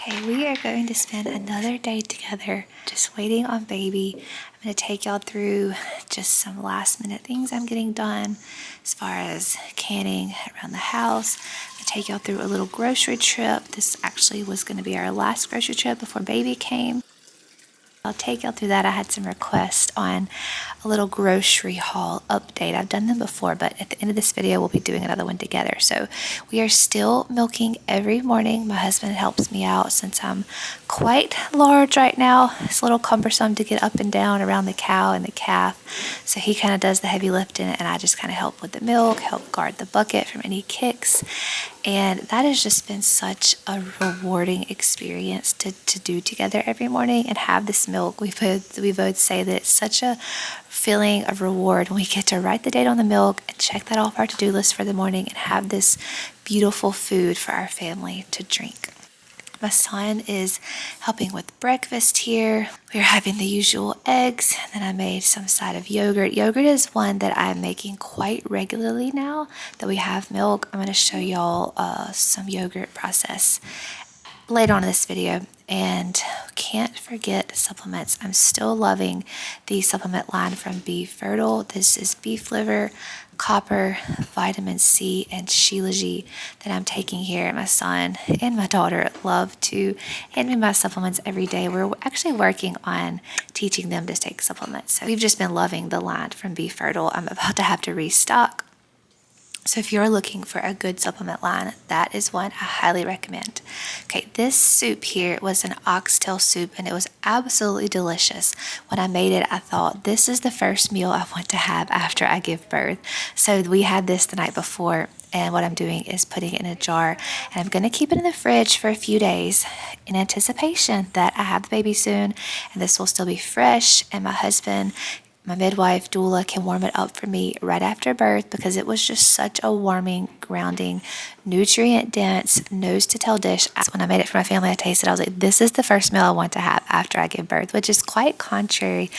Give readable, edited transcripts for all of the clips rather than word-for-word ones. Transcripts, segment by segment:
Okay, we are going to spend another day together just waiting on baby. I'm going to take y'all through just some last minute things I'm getting done as far as canning around the house. I'm going to take y'all through a little grocery trip. This actually was going to be our last grocery trip before baby came. I'll take y'all through that. I had some requests on a little grocery haul update. I've done them before, but at the end of this video, we'll be doing another one together. So we are still milking every morning. My husband helps me out since I'm quite large right now. It's a little cumbersome to get up and down around the cow and the calf. So he kind of does the heavy lifting, and I just kind of help with the milk, help guard the bucket from any kicks. And that has just been such a rewarding experience to do together every morning and have this milk. We both say that it's such a feeling of reward when we get to write the date on the milk and check that off our to-do list for the morning and have this beautiful food for our family to drink. My son is helping with breakfast here. We're having the usual eggs, and then I made some side of yogurt. Yogurt is one that I'm making quite regularly now that we have milk. I'm going to show y'all some yogurt process later on in this video. And can't forget supplements. I'm still loving the supplement line from Be Fertile. This is beef liver, copper, vitamin C, and Shilajit that I'm taking here. My son and my daughter love to hand me my supplements every day. We're actually working on teaching them to take supplements. So we've just been loving the line from Be Fertile. I'm about to have to restock. So if you're looking for a good supplement line, that is one I highly recommend. Okay, this soup here was an oxtail soup, and it was absolutely delicious. When I made it, I thought, this is the first meal I want to have after I give birth. So we had this the night before, and what I'm doing is putting it in a jar, and I'm going to keep it in the fridge for a few days in anticipation that I have the baby soon, and this will still be fresh, and my husband, my midwife, doula, can warm it up for me right after birth because it was just such a warming, grounding, nutrient-dense, nose-to-tail dish. When I made it for my family, I tasted it. I was like, this is the first meal I want to have after I give birth, which is quite contrary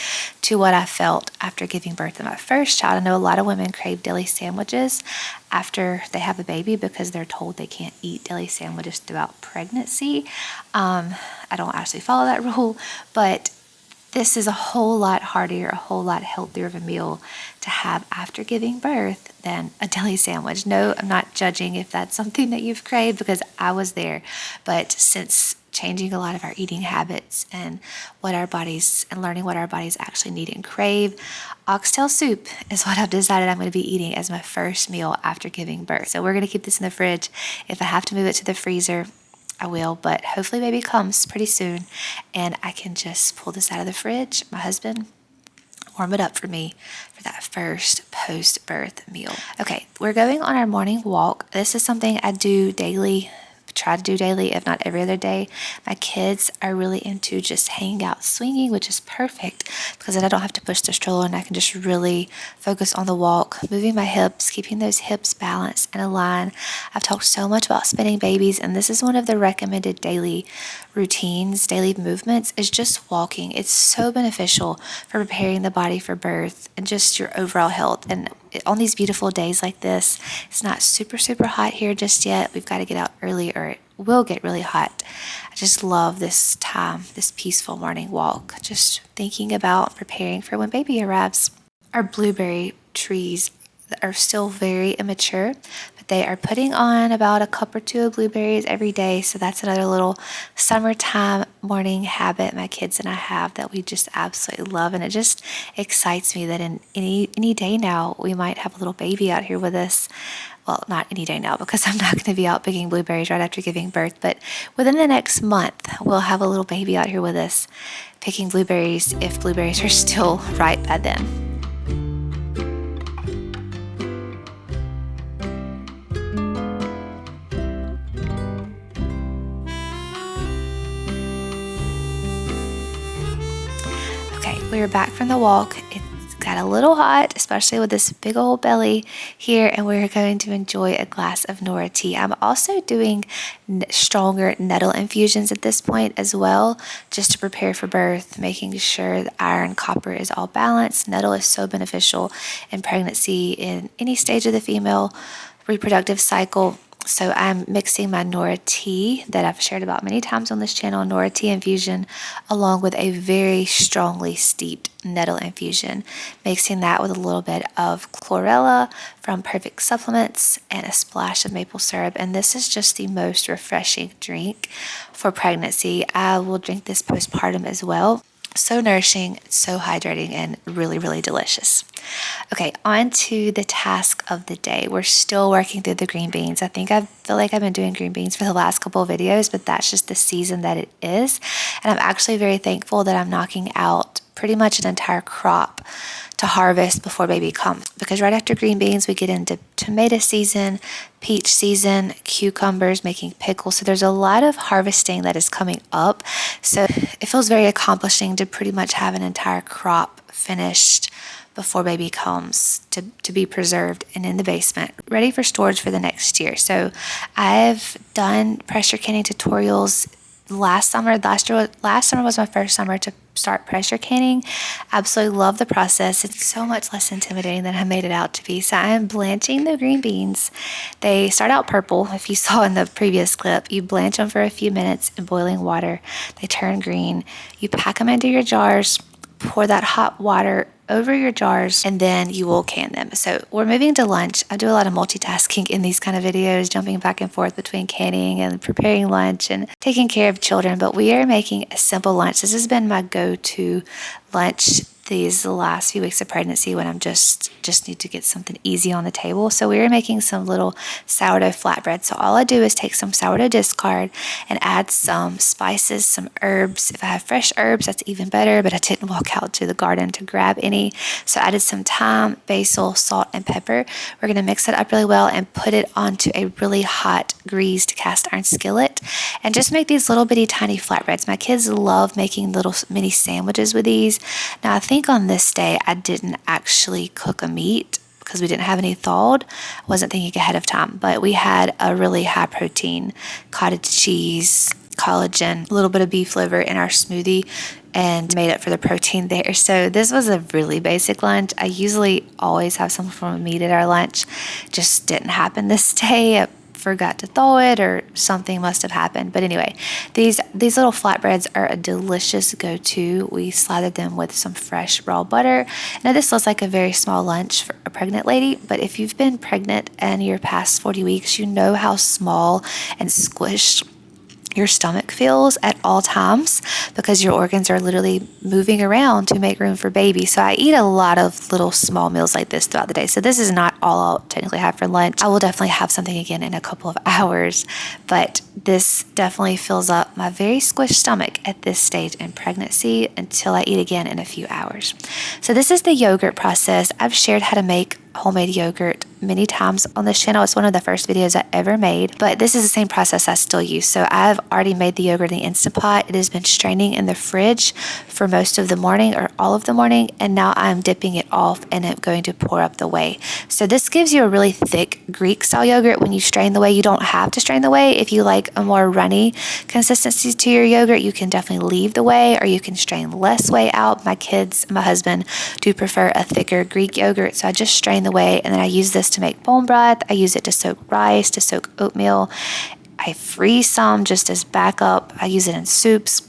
to what I felt after giving birth to my first child. I know a lot of women crave deli sandwiches after they have a baby because they're told they can't eat deli sandwiches throughout pregnancy. I don't actually follow that rule, but this is a whole lot heartier, a whole lot healthier of a meal to have after giving birth than a deli sandwich. No, I'm not judging if that's something that you've craved because I was there. But since changing a lot of our eating habits and what our bodies and learning what our bodies actually need and crave, oxtail soup is what I've decided I'm going to be eating as my first meal after giving birth. So we're going to keep this in the fridge. If I have to move it to the freezer, I will, but hopefully baby comes pretty soon and I can just pull this out of the fridge. My husband warm it up for me for that first post-birth meal. Okay, we're going on our morning walk. This is something I do daily, try to do daily, if not every other day. My kids are really into just hanging out swinging, which is perfect because then I don't have to push the stroller and I can just really focus on the walk, moving my hips, keeping those hips balanced and aligned. I've talked so much about spinning babies, and this is one of the recommended daily routines, daily movements, is just walking. It's so beneficial for preparing the body for birth and just your overall health. And on these beautiful days like this, it's not super hot here just yet. We've got to get out early or it will get really hot. I just love this time, this peaceful morning walk, just thinking about preparing for when baby arrives. Our blueberry trees are still very immature, but they are putting on about a cup or two of blueberries every day. So that's another little summertime morning habit my kids and I have that we just absolutely love. And it just excites me that in any day now, we might have a little baby out here with us. Well, not any day now because I'm not going to be out picking blueberries right after giving birth, but within the next month, we'll have a little baby out here with us picking blueberries if blueberries are still ripe by then. Okay, we're back from the walk. It's got a little hot, especially with this big old belly here, and we're going to enjoy a glass of Nora tea. I'm also doing stronger nettle infusions at this point as well, just to prepare for birth, making sure the iron, copper is all balanced. Nettle is so beneficial in pregnancy in any stage of the female reproductive cycle. So I'm mixing my Nora tea that I've shared about many times on this channel, Nora tea infusion, along with a very strongly steeped nettle infusion. Mixing that with a little bit of chlorella from Perfect Supplements and a splash of maple syrup. And this is just the most refreshing drink for pregnancy. I will drink this postpartum as well. So nourishing, so hydrating, and really, really delicious. Okay, on to the task of the day. We're still working through the green beans. I feel like I've been doing green beans for the last couple of videos, but that's just the season that it is. And I'm actually very thankful that I'm knocking out pretty much an entire crop to harvest before baby comes, because right after green beans we get into tomato season, peach season, cucumbers, making pickles. So there's a lot of harvesting that is coming up. So it feels very accomplishing to pretty much have an entire crop finished before baby comes to be preserved and in the basement, ready for storage for the next year. So I've done pressure canning tutorials last summer. Last summer was my first summer to start pressure canning. Absolutely love the process. It's so much less intimidating than I made it out to be. So I am blanching the green beans. They start out purple. If you saw in the previous clip, you blanch them for a few minutes in boiling water. They turn green. You pack them into your jars, pour that hot water over your jars, and then you will can them. So we're moving to lunch. I do a lot of multitasking in these kind of videos, jumping back and forth between canning and preparing lunch and taking care of children, but we are making a simple lunch. This has been my go-to lunch these last few weeks of pregnancy when I'm just need to get something easy on the table. So we were making some little sourdough flatbread. So all I do is take some sourdough discard and add some spices, some herbs. If I have fresh herbs, that's even better, but I didn't walk out to the garden to grab any. So I added some thyme, basil, salt, and pepper. We're going to mix it up really well and put it onto a really hot greased cast iron skillet and just make these little bitty tiny flatbreads. My kids love making little mini sandwiches with these. Now I think on this day I didn't actually cook a meat because we didn't have any thawed. I wasn't thinking ahead of time, but we had a really high protein cottage cheese, collagen, a little bit of beef liver in our smoothie and made up for the protein there. So this was a really basic lunch. I usually always have some form of meat at our lunch. Just didn't happen this day. I forgot to thaw it or something must have happened. But anyway, these little flatbreads are a delicious go-to. We slathered them with some fresh raw butter. Now this looks like a very small lunch for a pregnant lady, but if you've been pregnant and you're past 40 weeks, you know how small and squished your stomach feels at all times because your organs are literally moving around to make room for baby. So I eat a lot of little small meals like this throughout the day. So this is not all I'll technically have for lunch. I will definitely have something again in a couple of hours, but this definitely fills up my very squished stomach at this stage in pregnancy until I eat again in a few hours. So this is the yogurt process. I've shared how to make homemade yogurt many times on this channel. It's one of the first videos I ever made, but this is the same process I still use. So I've already made the yogurt in the Instant Pot. It has been straining in the fridge for most of the morning or all of the morning, and now I'm dipping it off and I'm going to pour up the whey. So this gives you a really thick Greek style yogurt. When you strain the whey, you don't have to strain the whey. If you like a more runny consistency to your yogurt, you can definitely leave the whey or you can strain less whey out. My kids and my husband do prefer a thicker Greek yogurt, so I just strain the whey and then I use this to make bone broth. I use it to soak rice, to soak oatmeal. I freeze some just as backup. I use it in soups.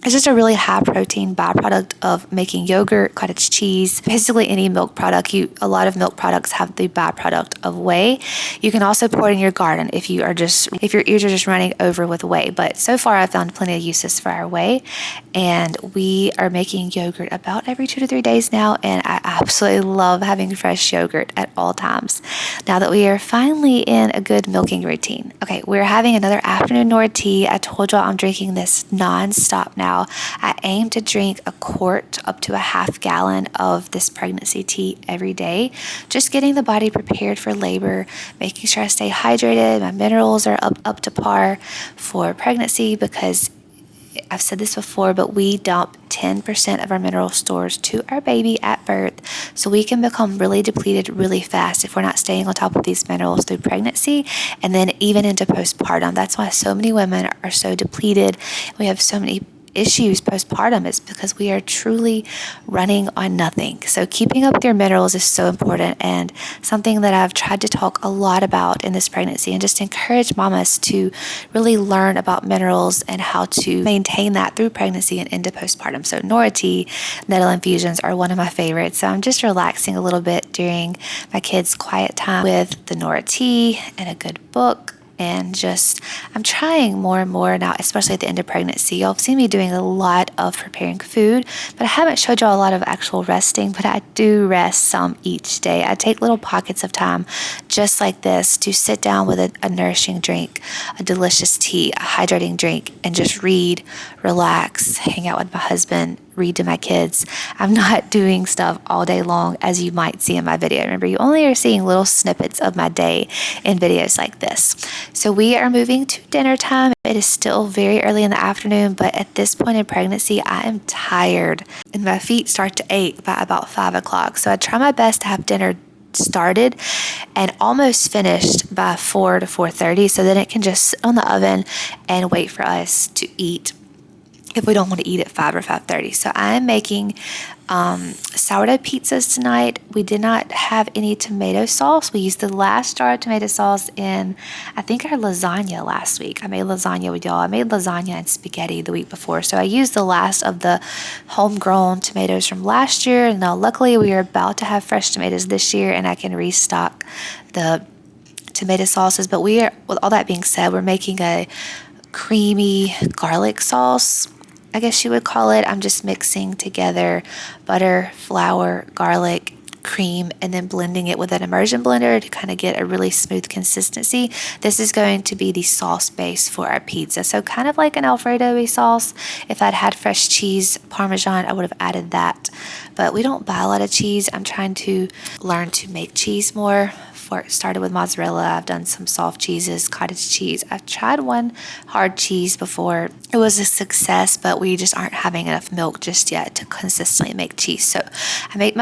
It's just a really high protein byproduct of making yogurt, cottage cheese, basically any milk product. A lot of milk products have the byproduct of whey. You can also pour it in your garden if your ears are just running over with whey. But so far I've found plenty of uses for our whey, and we are making yogurt about every 2 to 3 days now, and I absolutely love having fresh yogurt at all times now that we are finally in a good milking routine. Okay, we're having another afternoon Nora tea. I told y'all I'm drinking this non-stop now. I aim to drink a quart up to a half gallon of this pregnancy tea every day, just getting the body prepared for labor, making sure I stay hydrated, my minerals are up to par for pregnancy, because I've said this before, but we dump 10% of our mineral stores to our baby at birth, so we can become really depleted really fast if we're not staying on top of these minerals through pregnancy and then even into postpartum. That's why so many women are so depleted. We have so many issues postpartum is because we are truly running on nothing. So keeping up with your minerals is so important, and something that I've tried to talk a lot about in this pregnancy, and just encourage mamas to really learn about minerals and how to maintain that through pregnancy and into postpartum. So Nora tea, nettle infusions are one of my favorites. So I'm just relaxing a little bit during my kids' quiet time with the Nora tea and a good book. And just, I'm trying more and more now, especially at the end of pregnancy. Y'all have seen me doing a lot of preparing food, but I haven't showed y'all a lot of actual resting, but I do rest some each day. I take little pockets of time just like this to sit down with a nourishing drink, a delicious tea, a hydrating drink, and just read, relax, hang out with my husband, read to my kids. I'm not doing stuff all day long as you might see in my video. Remember, you only are seeing little snippets of my day in videos like this. So we are moving to dinner time. It is still very early in the afternoon, but at this point in pregnancy, I am tired and my feet start to ache by about 5 o'clock. So I try my best to have dinner started and almost finished by 4 to 4:30, so then it can just sit on the oven and wait for us to eat if we don't want to eat at 5 or 5:30. So I am making sourdough pizzas tonight. We did not have any tomato sauce. We used the last jar of tomato sauce in, I think, our lasagna last week. I made lasagna with y'all. I made lasagna and spaghetti the week before. So I used the last of the homegrown tomatoes from last year. And now luckily we are about to have fresh tomatoes this year, and I can restock the tomato sauces. But we are, with all that being said, we're making a creamy garlic sauce, I guess you would call it. I'm just mixing together butter, flour, garlic, cream, and then blending it with an immersion blender to kind of get a really smooth consistency. This is going to be the sauce base for our pizza. So kind of like an Alfredo-y sauce. If I'd had fresh cheese, Parmesan, I would have added that. But we don't buy a lot of cheese. I'm trying to learn to make cheese more. Started with mozzarella. I've done some soft cheeses, cottage cheese. I've tried one hard cheese before. It was a success, but we just aren't having enough milk just yet to consistently make cheese. So I made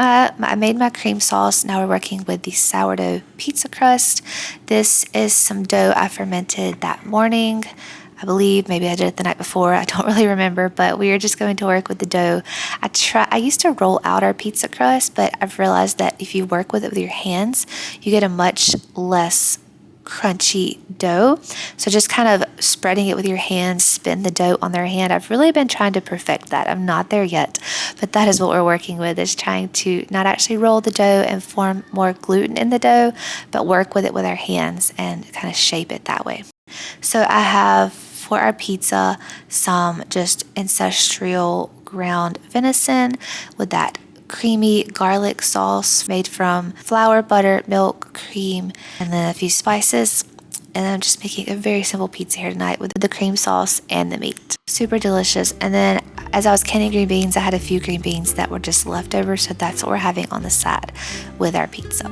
my cream sauce. Now we're working with the sourdough pizza crust. This is some dough I fermented that morning. I believe maybe I did it the night before. I don't really remember, but we are just going to work with the dough. I used to roll out our pizza crust, but I've realized that if you work with it with your hands, you get a much less crunchy dough. So just kind of spreading it with your hands, spin the dough on their hand. I've really been trying to perfect that. I'm not there yet, but that is what we're working with, is trying to not actually roll the dough and form more gluten in the dough, but work with it with our hands and kind of shape it that way. So I have for our pizza some just ancestral ground venison with that creamy garlic sauce made from flour, butter, milk, cream, and then a few spices. And I'm just making a very simple pizza here tonight with the cream sauce and the meat. Super delicious. And then as I was canning green beans, I had a few green beans that were just left over, so that's what we're having on the side with our pizza.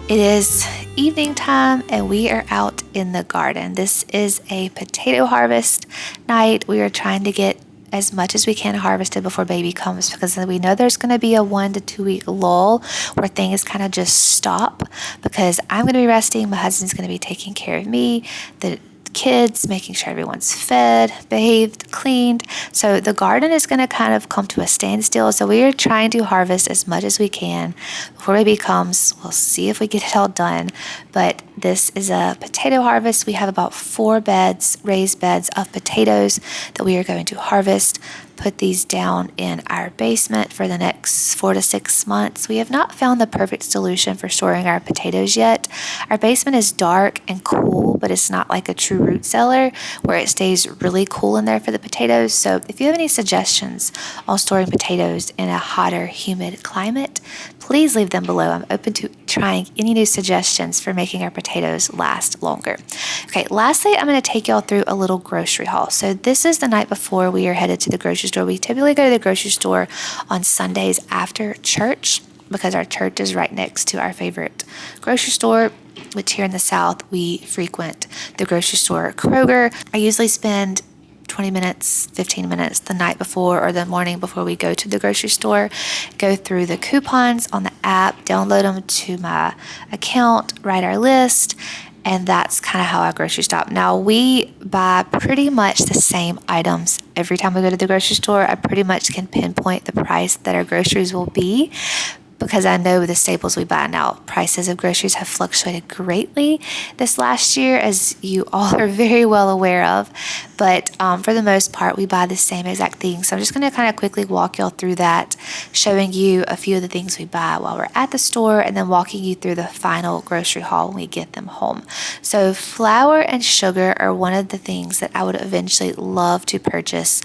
It is evening time and we are out in the garden. This is a potato harvest night. We are trying to get as much as we can harvested before baby comes, because we know there's going to be a 1 to 2 week lull where things kind of just stop, because I'm going to be resting. My husband's going to be taking care of me, the kids, making sure everyone's fed, bathed, cleaned. So the garden is going to kind of come to a standstill. So we are trying to harvest as much as we can before baby comes. We'll see if we get it all done. But this is a potato harvest. We have about 4 beds, raised beds of potatoes that we are going to harvest. Put these down in our basement for the next 4 to 6 months. We have not found the perfect solution for storing our potatoes yet. Our basement is dark and cool, but it's not like a true root cellar where it stays really cool in there for the potatoes. So if you have any suggestions on storing potatoes in a hotter, humid climate, please leave them below. I'm open to trying any new suggestions for making our potatoes last longer. Okay, lastly, I'm going to take y'all through a little grocery haul. So this is the night before we are headed to the grocery store. We typically go to the grocery store on Sundays after church because our church is right next to our favorite grocery store. which here in the South, we frequent the grocery store Kroger. I usually spend 20 minutes, 15 minutes the night before or the morning before we go to the grocery store, go through the coupons on the app, download them to my account, write our list, and that's kind of how I grocery shop. Now, we buy pretty much the same items every time we go to the grocery store. I pretty much can pinpoint the price that our groceries will be, because I know the staples we buy. Now, prices of groceries have fluctuated greatly this last year, as you all are very well aware of. But for the most part, we buy the same exact thing. So I'm just going to kind of quickly walk y'all through that, showing you a few of the things we buy while we're at the store, and then walking you through the final grocery haul when we get them home. So flour and sugar are one of the things that I would eventually love to purchase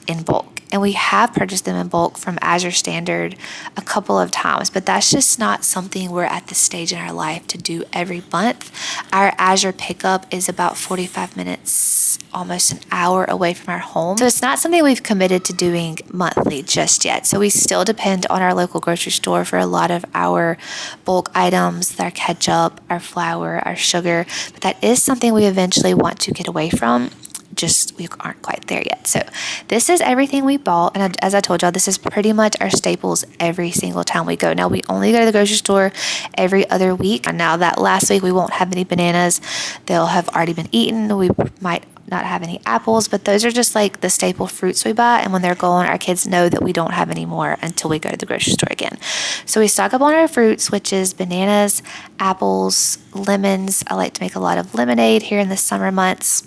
in bulk. And we have purchased them in bulk from Azure Standard a couple of times, but that's just not something we're at the stage in our life to do every month. Our Azure pickup is about 45 minutes, almost an hour away from our home. So it's not something we've committed to doing monthly just yet. So we still depend on our local grocery store for a lot of our bulk items, our ketchup, our flour, our sugar, but that is something we eventually want to get away from. Just we aren't quite there yet. So this is everything we bought, and as I told y'all, this is pretty much our staples every single time we go. Now, we only go to the grocery store every other week, and now that last week we won't have any bananas. They'll have already been eaten. We might not have any apples, but those are just like the staple fruits we buy, and when they're gone, our kids know that we don't have any more until we go to the grocery store again. So we stock up on our fruits, which is bananas, apples, lemons. I like to make a lot of lemonade here in the summer months,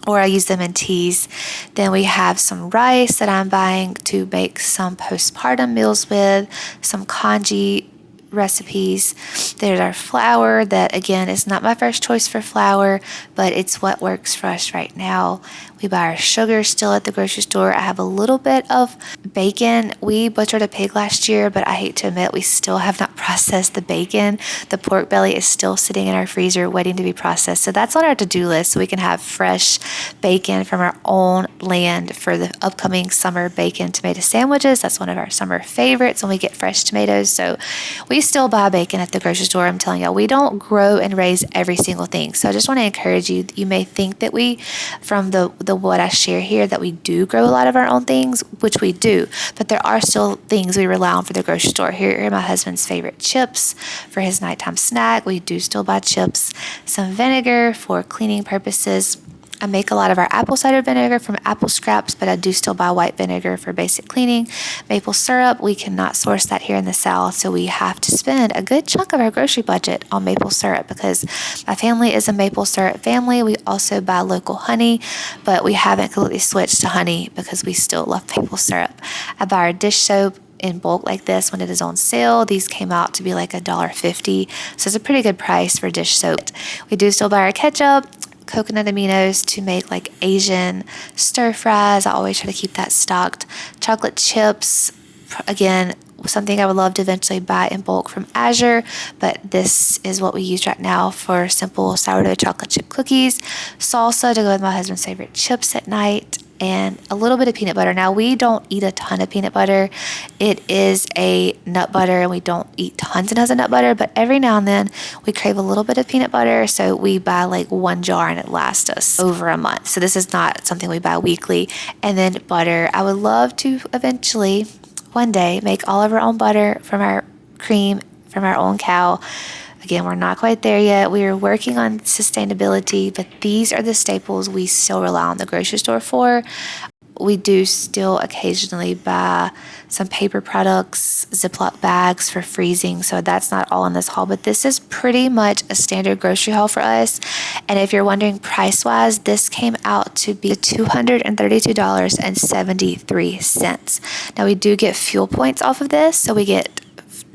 or I use them in teas. Then we have some rice that I'm buying to make some postpartum meals with, some congee recipes. There's our flour that, again, is not my first choice for flour, but it's what works for us right now. We buy our sugar still at the grocery store. I have a little bit of bacon. We butchered a pig last year, but I hate to admit we still have not processed the bacon. The pork belly is still sitting in our freezer waiting to be processed. So that's on our to-do list, so we can have fresh bacon from our own land for the upcoming summer bacon tomato sandwiches. That's one of our summer favorites when we get fresh tomatoes. So we still buy bacon at the grocery store. I'm telling y'all, we don't grow and raise every single thing. So I just want to encourage you. You may think that we, from the what I share here, that we do grow a lot of our own things, which we do, but there are still things we rely on for the grocery store. Here are my husband's favorite chips for his nighttime snack. We do still buy chips, some vinegar for cleaning purposes. I make a lot of our apple cider vinegar from apple scraps, but I do still buy white vinegar for basic cleaning. Maple syrup, we cannot source that here in the South, so we have to spend a good chunk of our grocery budget on maple syrup because my family is a maple syrup family. We also buy local honey, but we haven't completely switched to honey because we still love maple syrup. I buy our dish soap in bulk like this when it is on sale. These came out to be like $1.50, so it's a pretty good price for dish soap. We do still buy our ketchup, coconut aminos to make like Asian stir fries. I always try to keep that stocked. Chocolate chips, again, something I would love to eventually buy in bulk from Azure, but this is what we use right now for simple sourdough chocolate chip cookies. Salsa to go with my husband's favorite chips at night, and a little bit of peanut butter. Now, we don't eat a ton of peanut butter. It is a nut butter, and we don't eat tons and tons of nut butter, but every now and then we crave a little bit of peanut butter, so we buy like one jar and it lasts us over a month. So this is not something we buy weekly. And then butter. I would love to eventually, one day, make all of our own butter from our cream from our own cow. Again, we're not quite there yet. We are working on sustainability, but these are the staples we still rely on the grocery store for. We do still occasionally buy some paper products, Ziploc bags for freezing, so that's not all in this haul, but this is pretty much a standard grocery haul for us. And if you're wondering price-wise, this came out to be $232.73. Now, we do get fuel points off of this, so we get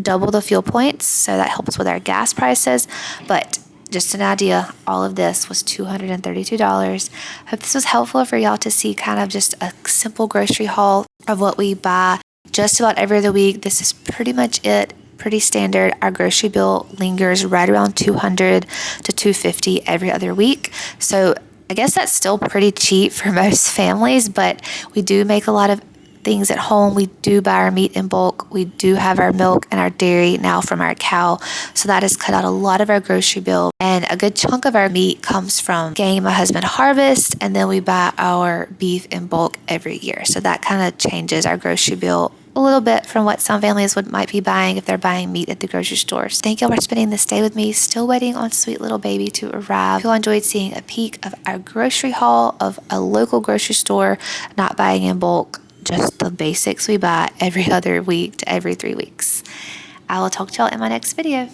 double the fuel points, so that helps with our gas prices. But just an idea, all of this was $232. Hope this was helpful for y'all to see kind of just a simple grocery haul of what we buy just about every other week. This is pretty much it. Pretty standard. Our grocery bill lingers right around $200 to $250 every other week. So I guess that's still pretty cheap for most families, but we do make a lot of things at home. We do buy our meat in bulk. We do have our milk and our dairy now from our cow. So that has cut out a lot of our grocery bill. And a good chunk of our meat comes from game my husband harvests. And then we buy our beef in bulk every year. So that kind of changes our grocery bill a little bit from what some families might be buying if they're buying meat at the grocery stores. Thank y'all for spending this day with me. Still waiting on sweet little baby to arrive. Hope you enjoyed seeing a peek of our grocery haul of a local grocery store, not buying in bulk, just the basics we buy every other week to every 3 weeks. I will talk to y'all in my next video.